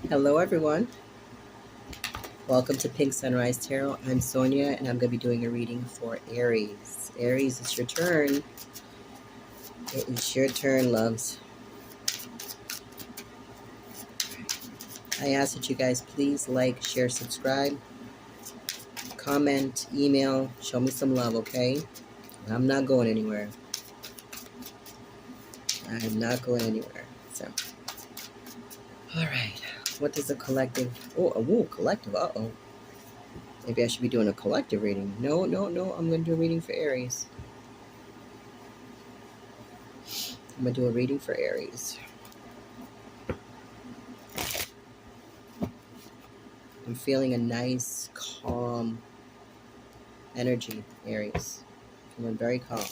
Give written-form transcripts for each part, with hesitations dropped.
Hello, everyone. Welcome to Pink Sunrise Tarot. I'm Sonia, and I'm going to be doing a reading for Aries. Aries, it's your turn. It is your turn, loves. I ask that you guys please like, share, subscribe, comment, email, show me some love, okay? I'm not going anywhere. I'm not going anywhere. So, all right. What does the collective? Collective. Uh-oh. Maybe I should be doing a collective reading. No, no, no. I'm going to do a reading for Aries. I'm going to do a reading for Aries. I'm feeling a nice, calm energy, Aries. Feeling very calm.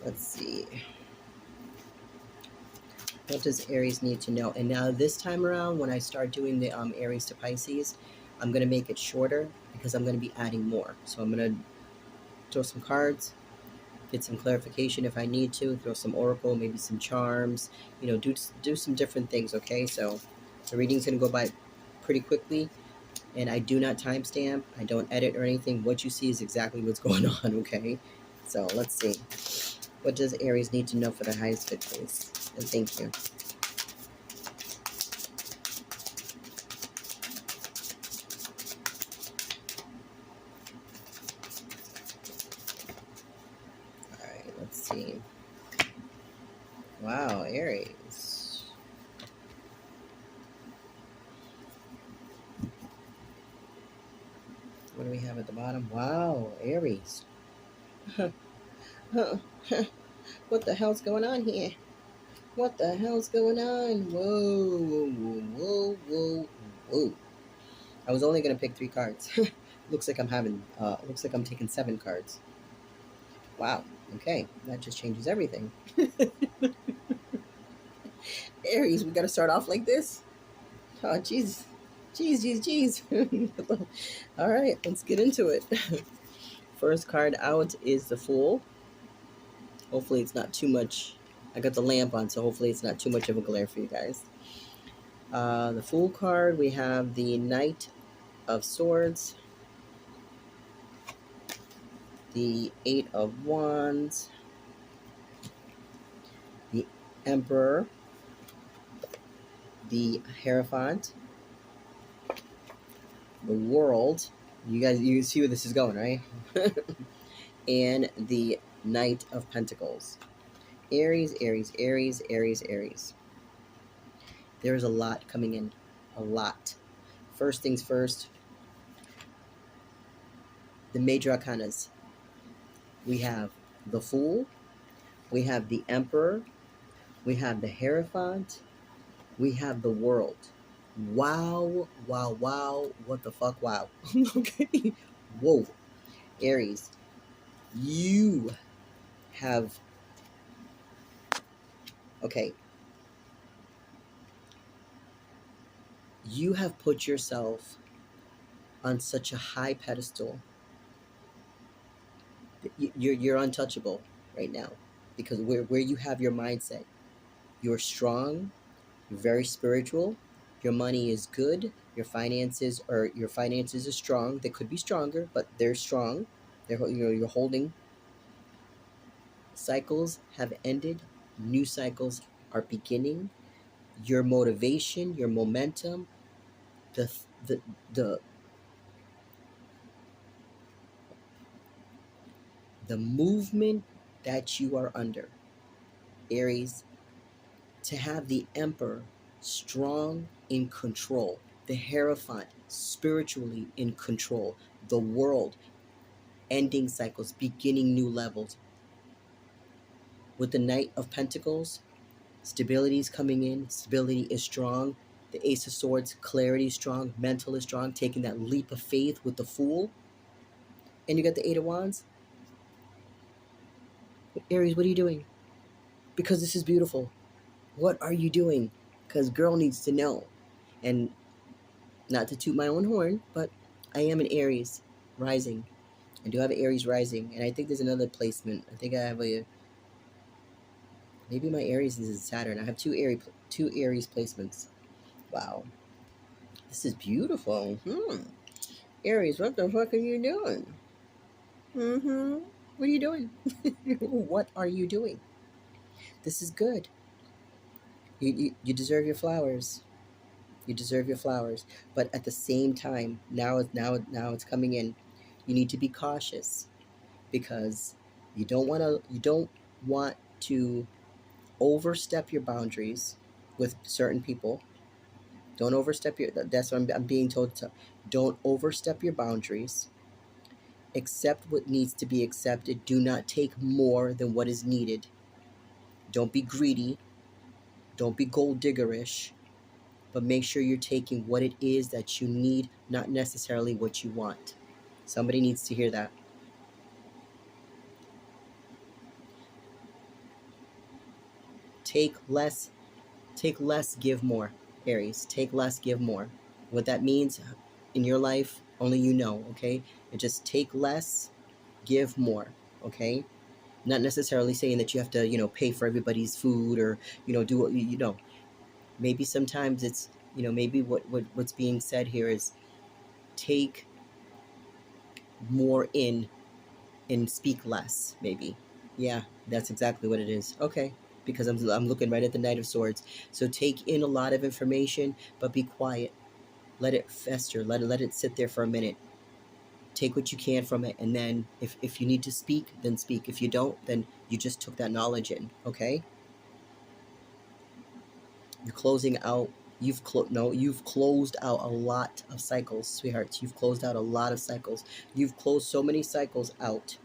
Let's see. What does Aries need to know? And now this time around, when I start doing the Aries to Pisces, I'm going to make it shorter because I'm going to be adding more. So I'm going to throw some cards, get some clarification if I need to, throw some oracle, maybe some charms, do some different things, okay? So the reading's going to go by pretty quickly. And I do not timestamp. I don't edit or anything. What you see is exactly what's going on, okay? So let's see. What does Aries need to know for the highest good, please? And thank you. All right, let's see. Wow, Aries. What do we have at the bottom? Wow, Aries. What the hell's going on here? What the hell's going on? Whoa, whoa, whoa, whoa, whoa. I was only gonna pick 3 cards. Looks like I'm taking 7 cards. Wow. Okay, that just changes everything. Aries, we gotta start off like this? Oh, jeez. Jeez. All right, let's get into it. First card out is the Fool. Hopefully it's not too much. I got the lamp on, so hopefully it's not too much of a glare for you guys. The Fool card, we have the Knight of Swords, the 8 of Wands, the Emperor, the Hierophant, the World. You see where this is going, right? And the Knight of Pentacles. Aries, Aries, Aries, Aries, Aries. There's a lot coming in. A lot. First things first, the major arcanas. We have the Fool, we have the Emperor, we have the Hierophant, we have the World. Wow, wow, wow, what the fuck, wow. Okay, whoa. Aries, you have, okay, you have put yourself on such a high pedestal. You're untouchable right now because where you have your mindset, you're strong, you're very spiritual, your money is good, your finances are strong. They could be stronger, but they're strong. You're holding. Cycles have ended, new cycles are beginning. Your motivation, your momentum, the the the the movement that you are under, Aries, to have the Emperor strong in control, the Hierophant spiritually in control, the World ending cycles, beginning new levels. With the Knight of Pentacles, stability is coming in, stability is strong. The Ace of Swords, clarity is strong, mental is strong, taking that leap of faith with the Fool. And you got the Eight of Wands. Aries, what are you doing? Because this is beautiful. What are you doing? Because girl needs to know. And not to toot my own horn, but I am an Aries rising. I do have Aries rising, and I think there's another placement. I think I have a, maybe my Aries is in Saturn. I have two Aries placements. Wow, this is beautiful. Aries, what the fuck are you doing? What are you doing? What are you doing? This is good. You deserve your flowers. You deserve your flowers. But at the same time, now it's coming in. You need to be cautious because you don't want to overstep your boundaries with certain people. Don't overstep your, that's what I'm being told to, don't overstep your boundaries. Accept what needs to be accepted. Do not take more than what is needed. Don't be greedy. Don't be gold diggerish, but make sure you're taking what it is that you need, not necessarily what you want. Somebody needs to hear that. Take less, take less, give more. Aries, take less, give more. What that means in your life, only you know, okay? And just take less, give more, okay? Not necessarily saying that you have to, pay for everybody's food or, do what you know. Maybe sometimes it's, maybe what's being said here is take more in and speak less, maybe. Yeah, that's exactly what it is. Okay, because I'm looking right at the Knight of Swords. So take in a lot of information, but be quiet. Let it fester. Let it sit there for a minute. Take what you can from it, and then if you need to speak, then speak. If you don't, then you just took that knowledge in. Okay, you're closing out. You've closed out a lot of cycles, sweethearts. You've closed out a lot of cycles. You've closed so many cycles out.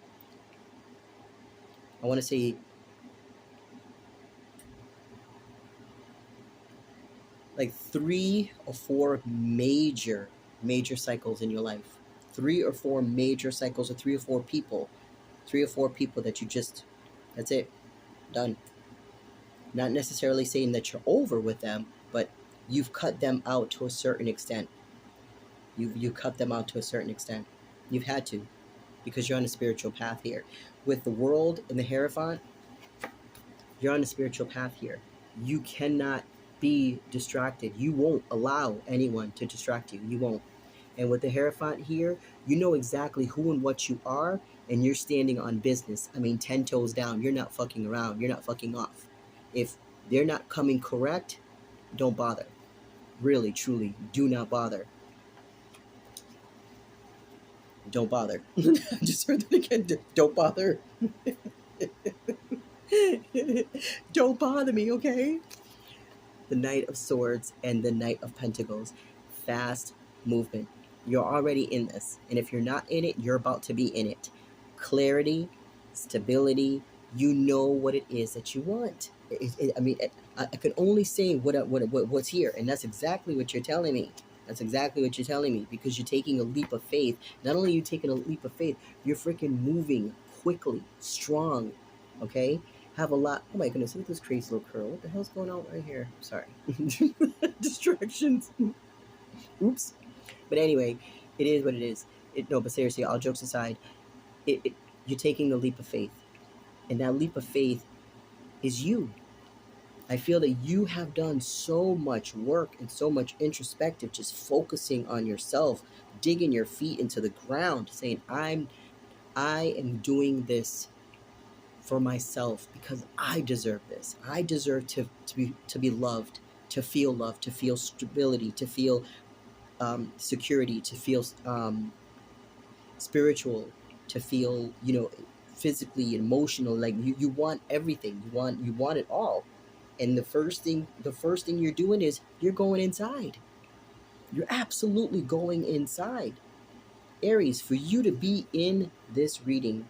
I want to say like 3 or 4 major cycles in your life. 3 or 4 major cycles, or 3 or 4 people. 3 or 4 people that you just, that's it, done. Not necessarily saying that you're over with them, but you've cut them out to a certain extent. You cut them out to a certain extent. You've had to, because you're on a spiritual path here. With the world and the Hierophant, you're on a spiritual path here. You cannot be distracted. You won't allow anyone to distract you. You won't. And with the Hierophant here, you know exactly who and what you are, and you're standing on business. I mean, 10 toes down. You're not fucking around. You're not fucking off. If they're not coming correct, don't bother. Really, truly, do not bother. Don't bother. I just heard that again. Don't bother. Don't bother me, okay? The Knight of Swords and the Knight of Pentacles. Fast movement. You're already in this. And if you're not in it, you're about to be in it. Clarity, stability, you know what it is that you want. I can only say what's here. And that's exactly what you're telling me. That's exactly what you're telling me, because you're taking a leap of faith. Not only are you taking a leap of faith, you're freaking moving quickly, strong, okay? Have a lot. Oh my goodness, look at this crazy little curl. What the hell's going on right here? Sorry. Distractions. Oops. But anyway, it is what it is. No, but seriously, all jokes aside, you're taking a leap of faith. And that leap of faith is you. I feel that you have done so much work and so much introspective, just focusing on yourself, digging your feet into the ground, saying, I am doing this for myself because I deserve this. I deserve to be loved, to feel stability, to feel security, to feel spiritual, to feel physically, emotional. Like you want everything. You want it all. And the first thing you're doing is you're going inside. You're absolutely going inside. Aries, for you to be in this reading,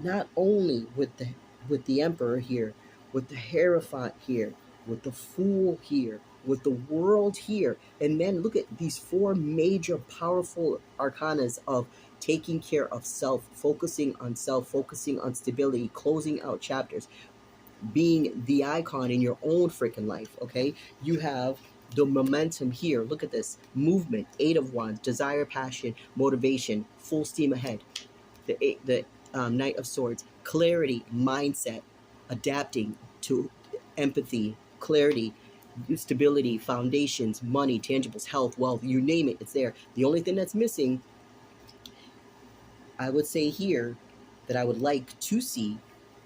not only with the Emperor here, with the Hierophant here, with the Fool here, with the World here, and then look at these 4 major powerful arcanas of taking care of self, focusing on stability, closing out chapters, being the icon in your own freaking life, okay? You have the momentum here. Look at this. Movement, 8 of Wands, desire, passion, motivation, full steam ahead. the Knight of Swords, clarity, mindset, adapting to empathy, clarity, stability, foundations, money, tangibles, health, wealth, you name it, it's there. The only thing that's missing, I would say here, that I would like to see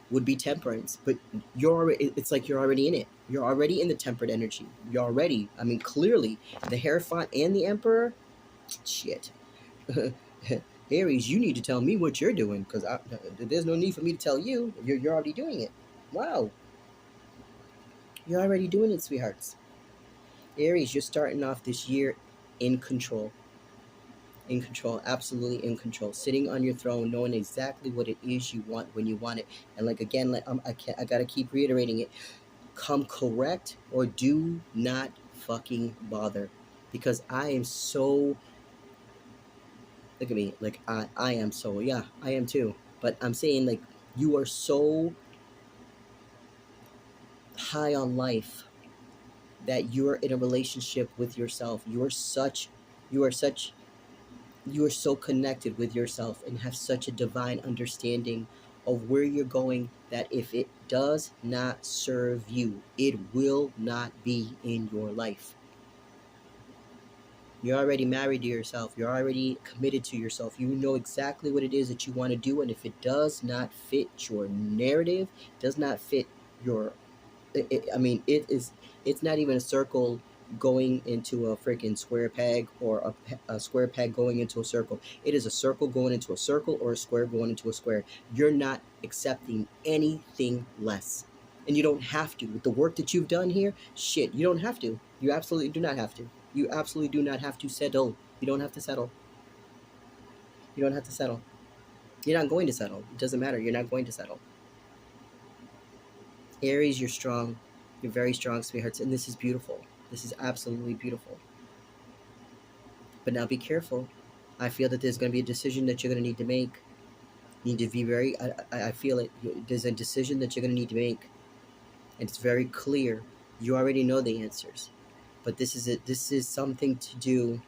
would be temperance, but it's like you're already in it. You're already in the tempered energy. You're already, I mean, clearly, the Hierophant and the Emperor, shit. Aries, you need to tell me what you're doing, because there's no need for me to tell you. You're already doing it. Wow. You're already doing it, sweethearts. Aries, you're starting off this year in control. In control, absolutely in control. Sitting on your throne, knowing exactly what it is you want when you want it. And like again, I gotta keep reiterating it. Come correct or do not fucking bother, because I am so, look at me, like I am so, yeah, I am too. But I'm saying, like, you are so high on life that you're in a relationship with yourself. You are such, you are so connected with yourself and have such a divine understanding of where you're going, that if it does not serve you, it will not be in your life. You're already married to yourself. You're already committed to yourself. You know exactly what it is that you want to do. And if it does not fit your narrative, does not fit your, I mean, it's not even a circle going into a freaking square peg, or a square peg going into a circle. It is a circle going into a circle, or a square going into a square. You're not accepting anything less. And you don't have to. With the work that you've done here, shit, you don't have to. You absolutely do not have to. You absolutely do not have to settle. You don't have to settle. You don't have to settle. You're not going to settle. It doesn't matter. You're not going to settle. Aries, you're strong. You're very strong, sweethearts. And this is beautiful. This is absolutely beautiful. But now be careful. I feel that there's going to be a decision that you're going to need to make. You need to be very, I feel it. There's a decision that you're going to need to make. And it's very clear. You already know the answers. But this is it. This is something to do.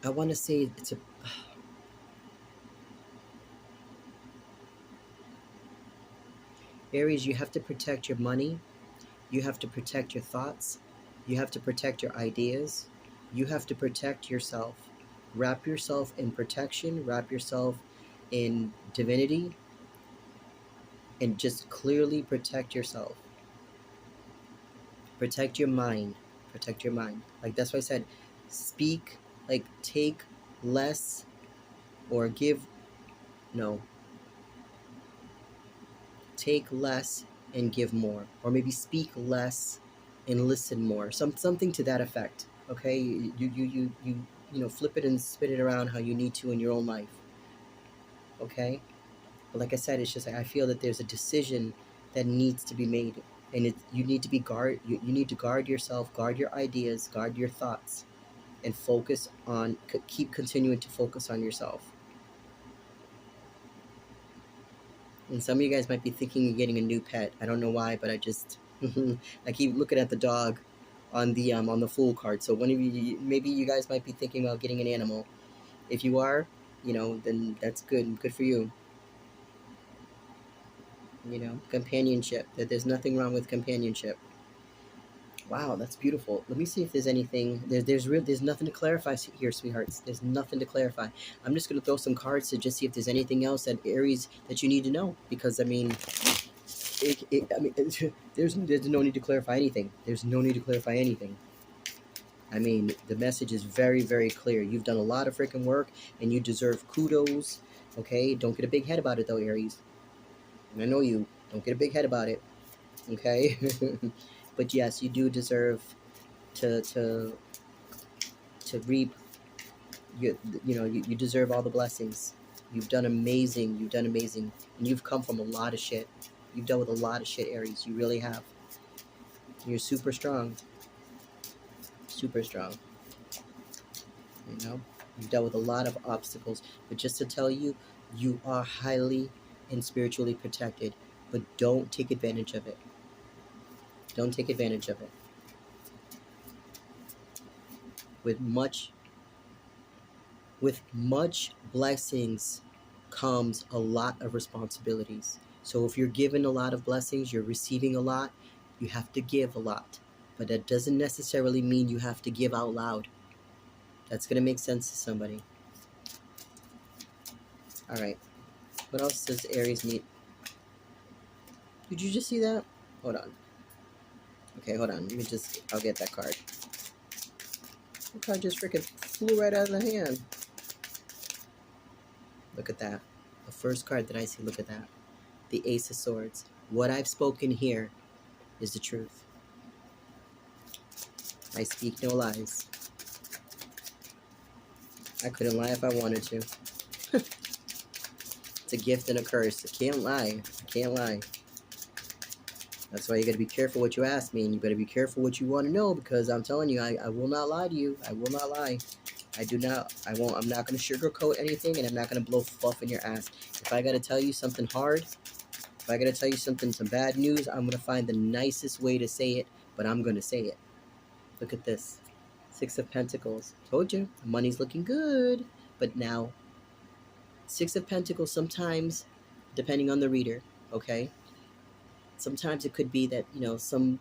I want to say it's a, Aries, you have to protect your money. You have to protect your thoughts. You have to protect your ideas. You have to protect yourself. Wrap yourself in protection. Wrap yourself in divinity. And just clearly protect yourself. Protect your mind. Protect your mind. Like, that's why I said, speak, like, take less, or give, no, take less and give more, or maybe speak less and listen more, something to that effect. Okay, you know, flip it and spin it around how you need to in your own life. Okay, but like I said, it's just like I feel that there's a decision that needs to be made, and you need to be you need to guard yourself, guard your ideas, guard your thoughts, and focus on, keep continuing to focus on yourself. And some of you guys might be thinking of getting a new pet. I don't know why, but I just I keep looking at the dog on the Fool card. So one of you, maybe you guys might be thinking about getting an animal. If you are, you know, then that's good. Good for you. You know, companionship. That there's nothing wrong with companionship. Wow, that's beautiful. Let me see if there's anything. There's nothing to clarify here, sweethearts. There's nothing to clarify. I'm just gonna throw some cards to just see if there's anything else that Aries that you need to know. Because I mean, I mean, there's no need to clarify anything. There's no need to clarify anything. I mean, the message is very, very clear. You've done a lot of freaking work, and you deserve kudos. Okay, don't get a big head about it, though, Aries. And I know you. Don't get a big head about it. Okay, but yes, you do deserve to to to reap. You know, you deserve all the blessings. You've done amazing. You've done amazing, and you've come from a lot of shit. You've dealt with a lot of shit, Aries. You really have. You're super strong. Super strong. You know, you've dealt with a lot of obstacles, but just to tell you, you are highly and spiritually protected, but don't take advantage of it. Don't take advantage of it. with much blessings comes a lot of responsibilities. So if you're given a lot of blessings, you're receiving a lot, you have to give a lot. But that doesn't necessarily mean you have to give out loud. That's going to make sense to somebody. All right. What else does Aries need? Did you just see that? Hold on. Okay, hold on. I'll get that card. The card just freaking flew right out of the hand. Look at that. The first card that I see, look at that. The Ace of Swords. What I've spoken here is the truth. I speak no lies. I couldn't lie if I wanted to. It's a gift and a curse. I can't lie. I can't lie. That's why you got to be careful what you ask me, and you got to be careful what you want to know, because I'm telling you, I will not lie to you. I will not lie. I do not. I won't. I'm not going to sugarcoat anything, and I'm not going to blow fluff in your ass. If I got to tell you something hard, if I got to tell you something, some bad news, I'm going to find the nicest way to say it, but I'm going to say it. Look at this. Six of Pentacles. Told you, money's looking good. But now, Six of Pentacles, sometimes, depending on the reader, okay? Sometimes it could be that, some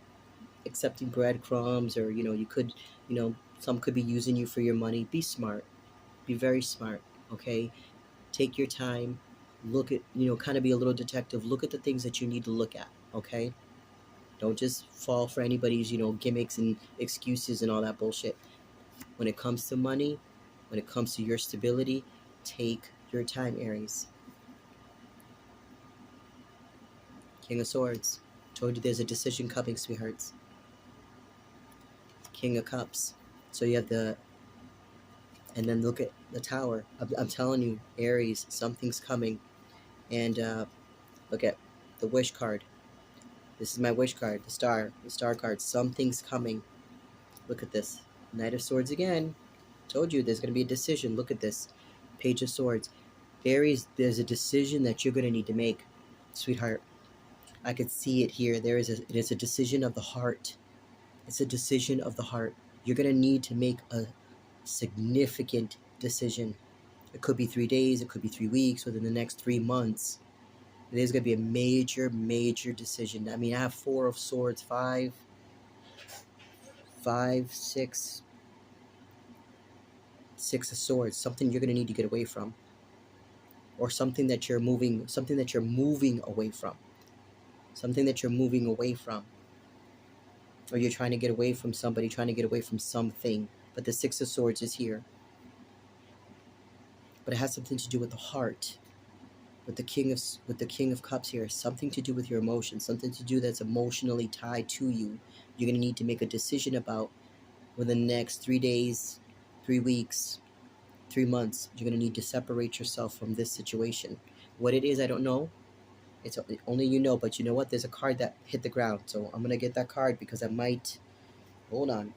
accepting breadcrumbs, or, you could, some could be using you for your money. Be smart. Be very smart, okay? Take your time. Look at, kind of be a little detective. Look at the things that you need to look at, okay? Don't just fall for anybody's, gimmicks and excuses and all that bullshit. When it comes to money, when it comes to your stability, take your time, Aries. King of Swords. Told you there's a decision coming, sweethearts. King of Cups. So you have and then look at the Tower. I'm telling you, Aries, something's coming. And look at the Wish card. This is my Wish card, the Star card. Something's coming. Look at this. Knight of Swords again. Told you there's going to be a decision. Look at this. Page of Swords. Aries, there's a decision that you're going to need to make, sweetheart. I could see it here. It is a decision of the heart. It's a decision of the heart. You're going to need to make a significant decision. It could be 3 days. It could be 3 weeks. Within the next 3 months. It is going to be a major, major decision. I mean, I have 4 of Swords, 5, 6, 6 of Swords. Something you're going to need to get away from. Or something that you're moving away from. Something that you're moving away from. Or you're trying to get away from somebody, trying to get away from something. But the Six of Swords is here. But it has something to do with the heart. With the King of Cups here. Something to do with your emotions. Something to do that's emotionally tied to you. You're going to need to make a decision about within the next 3 days, 3 weeks, 3 months. You're going to need to separate yourself from this situation. What it is, I don't know. It's only you know, but you know what? There's a card that hit the ground. So I'm going to get that card because I might... Hold on.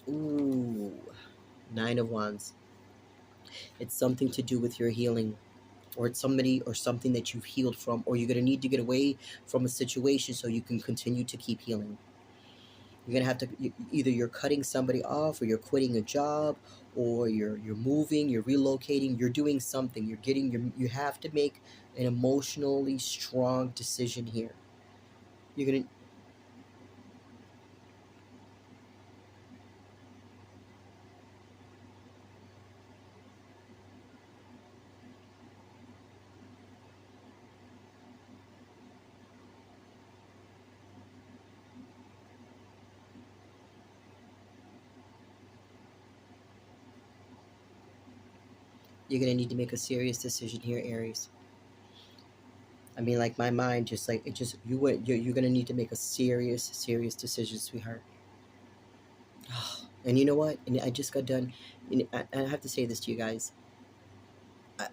Ooh. 9 of Wands. It's something to do with your healing. Or it's somebody or something that you've healed from. Or you're going to need to get away from a situation so you can continue to keep healing. You're going to have to... Either you're cutting somebody off, or you're quitting a job, or you're moving, you're relocating, you're doing something. You have to make an emotionally strong decision here. You're going to... You're going to need to make a serious decision here, Aries. I mean, like, my mind just, like, it just, you're going to need to make a serious decision, sweetheart. And you know what? And I just got done, and I have to say this to you guys.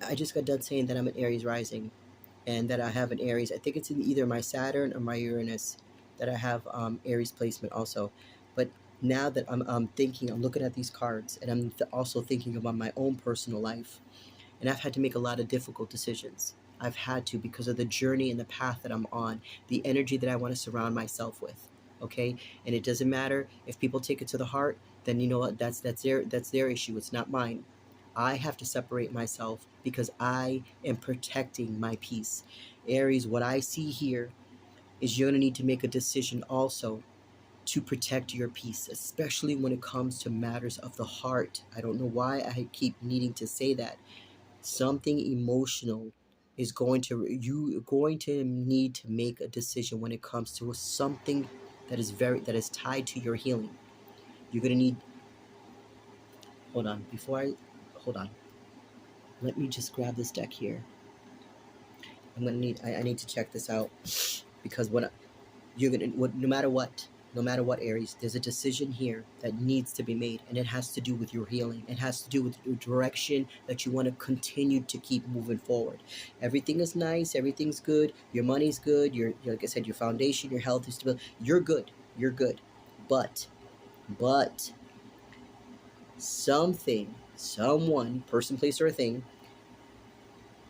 I just got done saying that I'm an Aries rising, and that I have an Aries. I think it's in either my Saturn or my Uranus that I have Aries placement also. But now that I'm thinking, I'm looking at these cards, and I'm also thinking about my own personal life. And I've had to make a lot of difficult decisions. I've had to, because of the journey and the path that I'm on, the energy that I want to surround myself with. okay? And it doesn't matter if people take it to the heart, then you know what, that's their issue, it's not mine. I have to separate myself because I am protecting my peace. Aries, what I see here is you're going to need to make a decision also to protect your peace, especially when it comes to matters of the heart. I don't know why I keep needing to say that. Something emotional is going to need to make a decision when it comes to something that is tied to your healing. You're going to need, hold on, hold on. Let me just grab this deck here. I need to check this out because what you're gonna what no matter what, Aries, there's a decision here that needs to be made, and it has to do with your healing. It has to do with your direction that you want to continue to keep moving forward. Everything is nice, everything's good, your money's good, like I said, your foundation, your health is stable, you're good. But someone, person, place, or a thing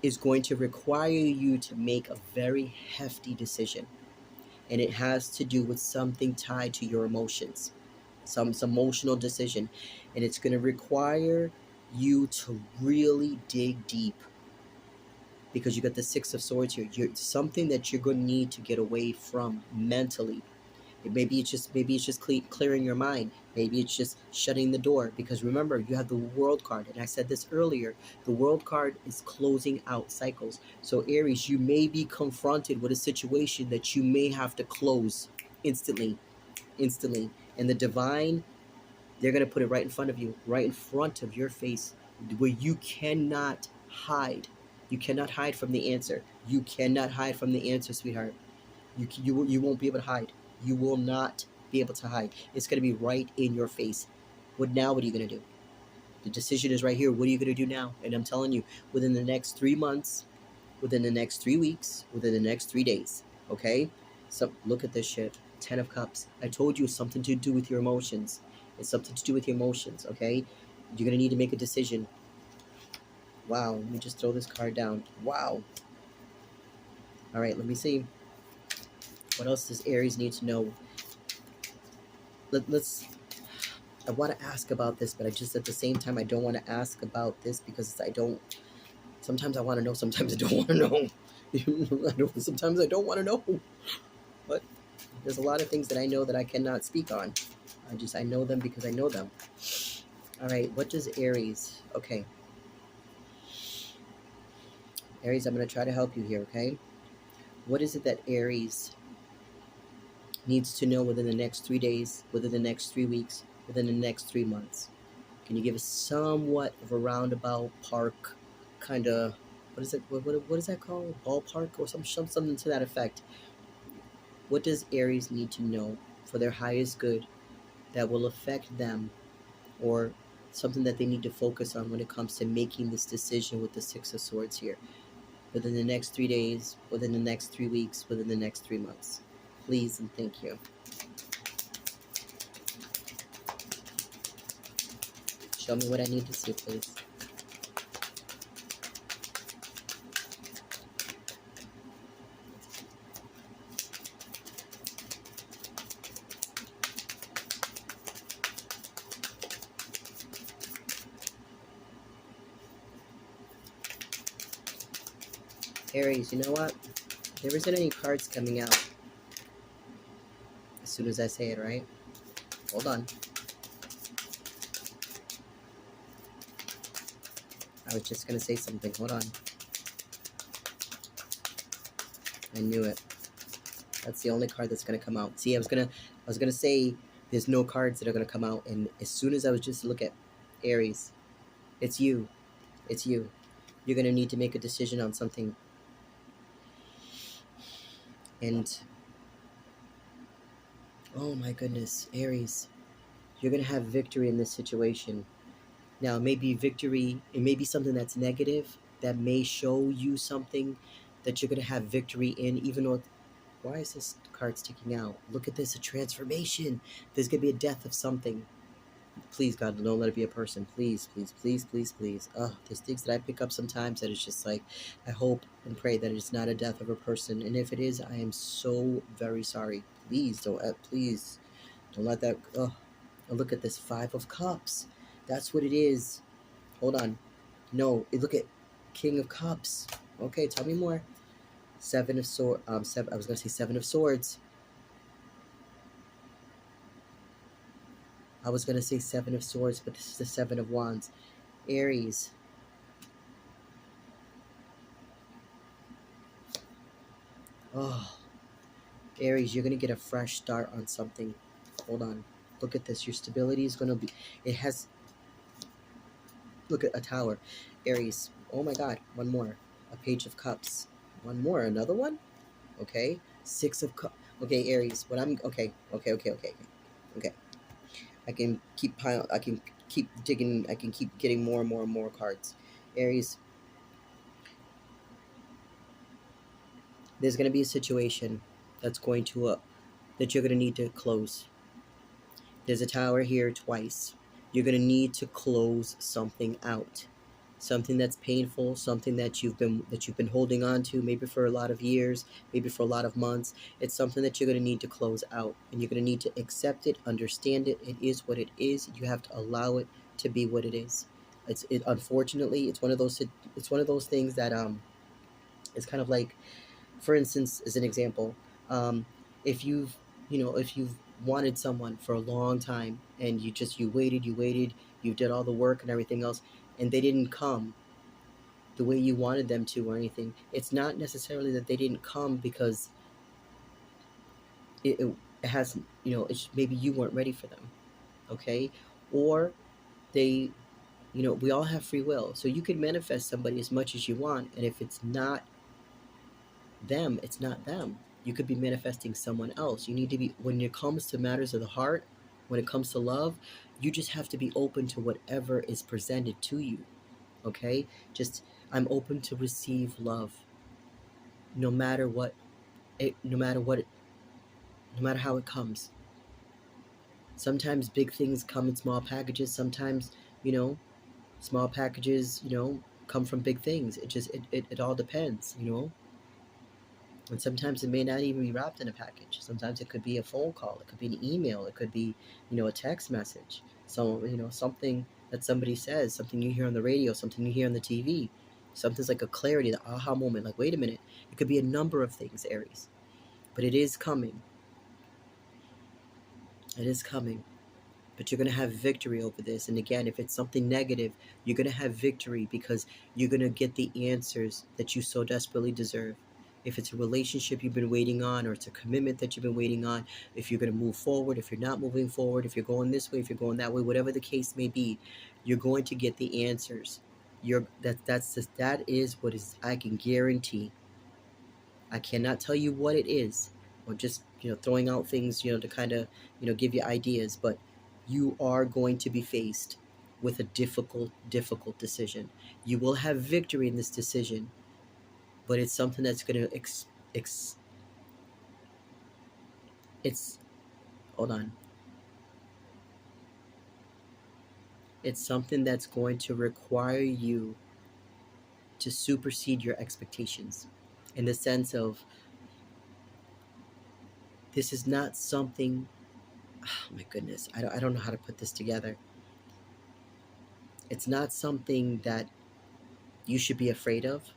is going to require you to make a very hefty decision, and it has to do with something tied to your emotions, some emotional decision, and it's going to require you to really dig deep because you got the Six of Swords here. You're something that you're going to need to get away from mentally. Maybe it's just clearing your mind. Maybe it's just shutting the door, because remember, you have the World card, and I said this earlier, the World card is closing out cycles. So Aries, you may be confronted with a situation that you may have to close instantly, and the divine, they're going to put it right in front of you, right in front of your face, where you cannot hide. You cannot hide from the answer. You cannot hide from the answer, sweetheart. You won't be able to hide. You will not be able to hide. It's going to be right in your face. What are you going to do? The decision is right here. What are you going to do now? And I'm telling you, within the next 3 months, within the next 3 weeks, within the next 3 days, okay? So look at this shit. 10 of Cups. I told you it's something to do with your emotions. It's something to do with your emotions, okay? You're going to need to make a decision. Wow, let me just throw this card down. Wow. All right, let me see. What else does Aries need to know? Let's I want to ask about this, but I just at the same time I don't want to ask about this because I don't. Sometimes I want to know, sometimes I don't want to know. Sometimes I don't want to know. But there's a lot of things that I know that I cannot speak on. I know them because I know them. All right, what does Aries? Okay, Aries, I'm going to try to help you here. Okay, what is it that Aries needs to know within the next 3 days, within the next 3 weeks, within the next 3 months? Can you give us somewhat of a roundabout park kind of, what is it? What is that called? Ballpark or something to that effect? What does Aries need to know for their highest good that will affect them, or something that they need to focus on when it comes to making this decision with the Six of Swords here? Within the next 3 days, within the next 3 weeks, within the next 3 months. Please and thank you. Show me what I need to see, please. Aries, you know what? There isn't any cards coming out as soon as I say it, right? Hold on. I was just going to say something. Hold on. I knew it. That's the only card that's going to come out. See, I was going to say there's no cards that are going to come out, and as soon as I was just to look at Aries, it's you. It's you. You're going to need to make a decision on something. And oh my goodness, Aries, you're going to have victory in this situation. Now, it may be victory, it may be something that's negative that may show you something that you're going to have victory in, even though. Why is this card sticking out? Look at this, a transformation. There's going to be a death of something. Please, God, don't let it be a person. Please, please, please, please, please. There's things that I pick up sometimes that it's just like, I hope and pray that it's not a death of a person. And if it is, I am so very sorry. Please don't, please don't let that. Oh, look at this 5 of Cups. That's what it is. Hold on. No, look at King of Cups. Okay, tell me more. 7 of Swords. Seven. I was gonna say 7 of Swords. I was gonna say 7 of Swords, but this is the 7 of Wands. Aries. Oh, Aries, you're gonna get a fresh start on something. Hold on. Look at this. Your stability is gonna be. It has. Look at a Tower. Aries. Oh my God. One more. A Page of Cups. One more. Another one. Okay. 6 of Cups. Okay, Aries. What I'm. Okay. Okay. Okay. Okay. Okay. I can keep pile. I can keep digging. I can keep getting more and more and more cards. Aries. There's gonna be a situation that's going to that you're gonna need to close. There's a Tower here twice. You're going to need to close something out. Something that's painful, something that you've been holding on to maybe for a lot of years, maybe for a lot of months. It's something that you're going to need to close out, and you're going to need to accept it, understand it. It is what it is. You have to allow it to be what it is. Unfortunately, it's one of those things that it's kind of like, for instance, as an example, um, if if you've wanted someone for a long time, and you waited, you did all the work and everything else, and they didn't come the way you wanted them to or anything. It's not necessarily that they didn't come because it has, it's maybe you weren't ready for them. Okay. Or they, we all have free will, so you can manifest somebody as much as you want, and if it's not them, it's not them. You could be manifesting someone else. You need to be, when it comes to matters of the heart, when it comes to love, you just have to be open to whatever is presented to you. Okay? Just, I'm open to receive love, no matter what it, no matter what it, no matter how it comes. Sometimes big things come in small packages. Sometimes, you know, small packages, come from big things. It all depends. And sometimes it may not even be wrapped in a package. Sometimes it could be a phone call. It could be an email. It could be, a text message. So, something that somebody says, something you hear on the radio, something you hear on the TV. Something's like a clarity, the aha moment. Like, wait a minute. It could be a number of things, Aries. But it is coming. It is coming. But you're going to have victory over this. And again, if it's something negative, you're going to have victory because you're going to get the answers that you so desperately deserve. If it's a relationship you've been waiting on, or it's a commitment that you've been waiting on, if you're going to move forward, if you're not moving forward, if you're going this way, if you're going that way, whatever the case may be, you're going to get the answers. That is what is, I can guarantee. I cannot tell you what it is, or just throwing out things to kind of give you ideas, but you are going to be faced with a difficult decision. You will have victory in this decision, but it's something that's going to it's hold on. It's something that's going to require you to supersede your expectations, in the sense of, this is not something. Oh my goodness, I don't know how to put this together. It's not something that you should be afraid of,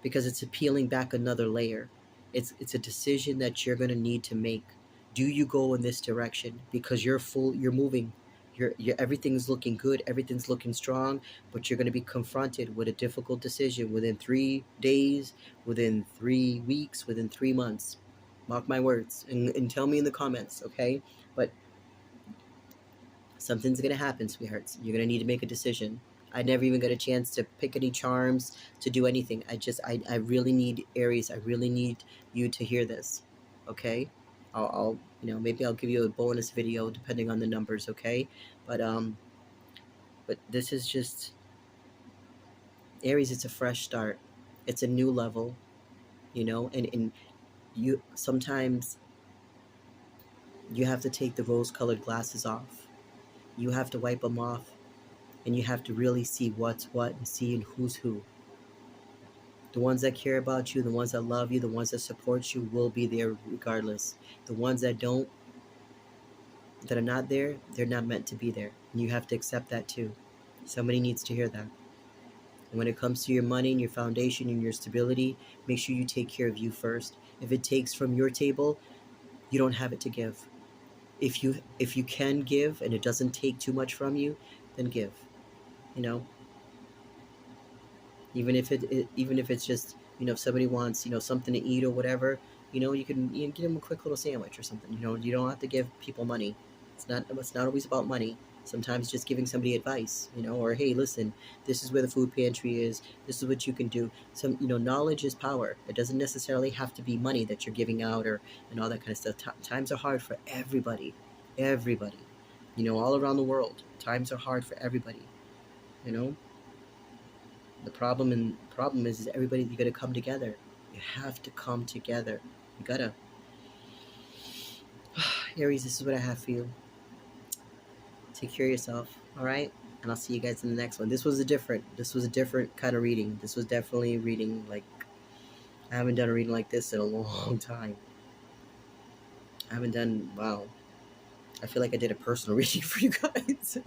because it's peeling back another layer. It's a decision that you're going to need to make. Do you go in this direction? Because you're moving, you're everything's looking good, everything's looking strong, but you're going to be confronted with a difficult decision within 3 days, within 3 weeks, within 3 months. Mark my words, and tell me in the comments, okay? But something's going to happen, sweethearts. You're going to need to make a decision. I never even got a chance to pick any charms, to do anything. I really need, Aries, I really need you to hear this, okay? I'll maybe I'll give you a bonus video depending on the numbers, okay? But this is just, Aries, it's a fresh start. It's a new level, and you sometimes you have to take the rose-colored glasses off. You have to wipe them off, and you have to really see what's what and see who's who. The ones that care about you, the ones that love you, the ones that support you will be there regardless. The ones that don't, that are not there, they're not meant to be there. And you have to accept that too. Somebody needs to hear that. And when it comes to your money and your foundation and your stability, make sure you take care of you first. If it takes from your table, you don't have it to give. If you can give and it doesn't take too much from you, then give. You know, even if it's just, if somebody wants, something to eat or whatever, you can give them a quick little sandwich or something. You don't have to give people money. It's not always about money. Sometimes just giving somebody advice, or hey, listen, this is where the food pantry is, this is what you can do. Some, knowledge is power. It doesn't necessarily have to be money that you're giving out, or and all that kind of stuff. Times are hard for everybody, all around the world. Times are hard for everybody, you know the problem is everybody, you gotta come together. You have to come together. You gotta. Aries, this is what I have for you. Take care of yourself, all right? And I'll see you guys in the next one. This was a different kind of reading. This was definitely a reading like, I haven't done a reading like this in a long time. I haven't done, wow. I feel like I did a personal reading for you guys.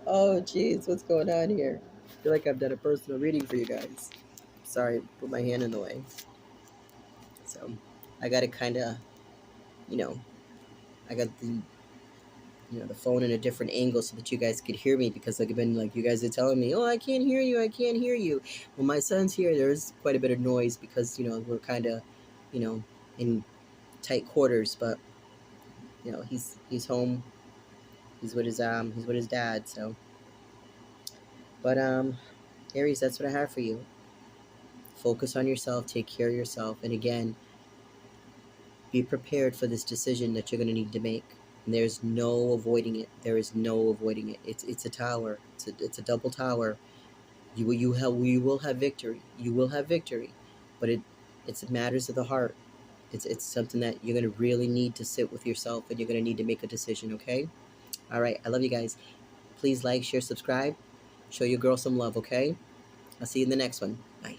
Oh, jeez, what's going on here? I feel like I've done a personal reading for you guys. Sorry, put my hand in the way. So, I gotta kind of, you know, I got the phone in a different angle so that you guys could hear me, because like I've been like, you guys are telling me, oh, I can't hear you, I can't hear you. Well, my son's here. There's quite a bit of noise because we're kind of, you know, in tight quarters, but he's home. He's with his dad. So, but Aries, that's what I have for you. Focus on yourself, take care of yourself, and again, be prepared for this decision that you're going to need to make. And there's no avoiding it. There is no avoiding it. It's a tower. It's a double tower. You will have victory. You will have victory, but it's matters of the heart. It's something that you're going to really need to sit with yourself, and you're going to need to make a decision. Okay. All right. I love you guys. Please like, share, subscribe. Show your girl some love. Okay. I'll see you in the next one. Bye.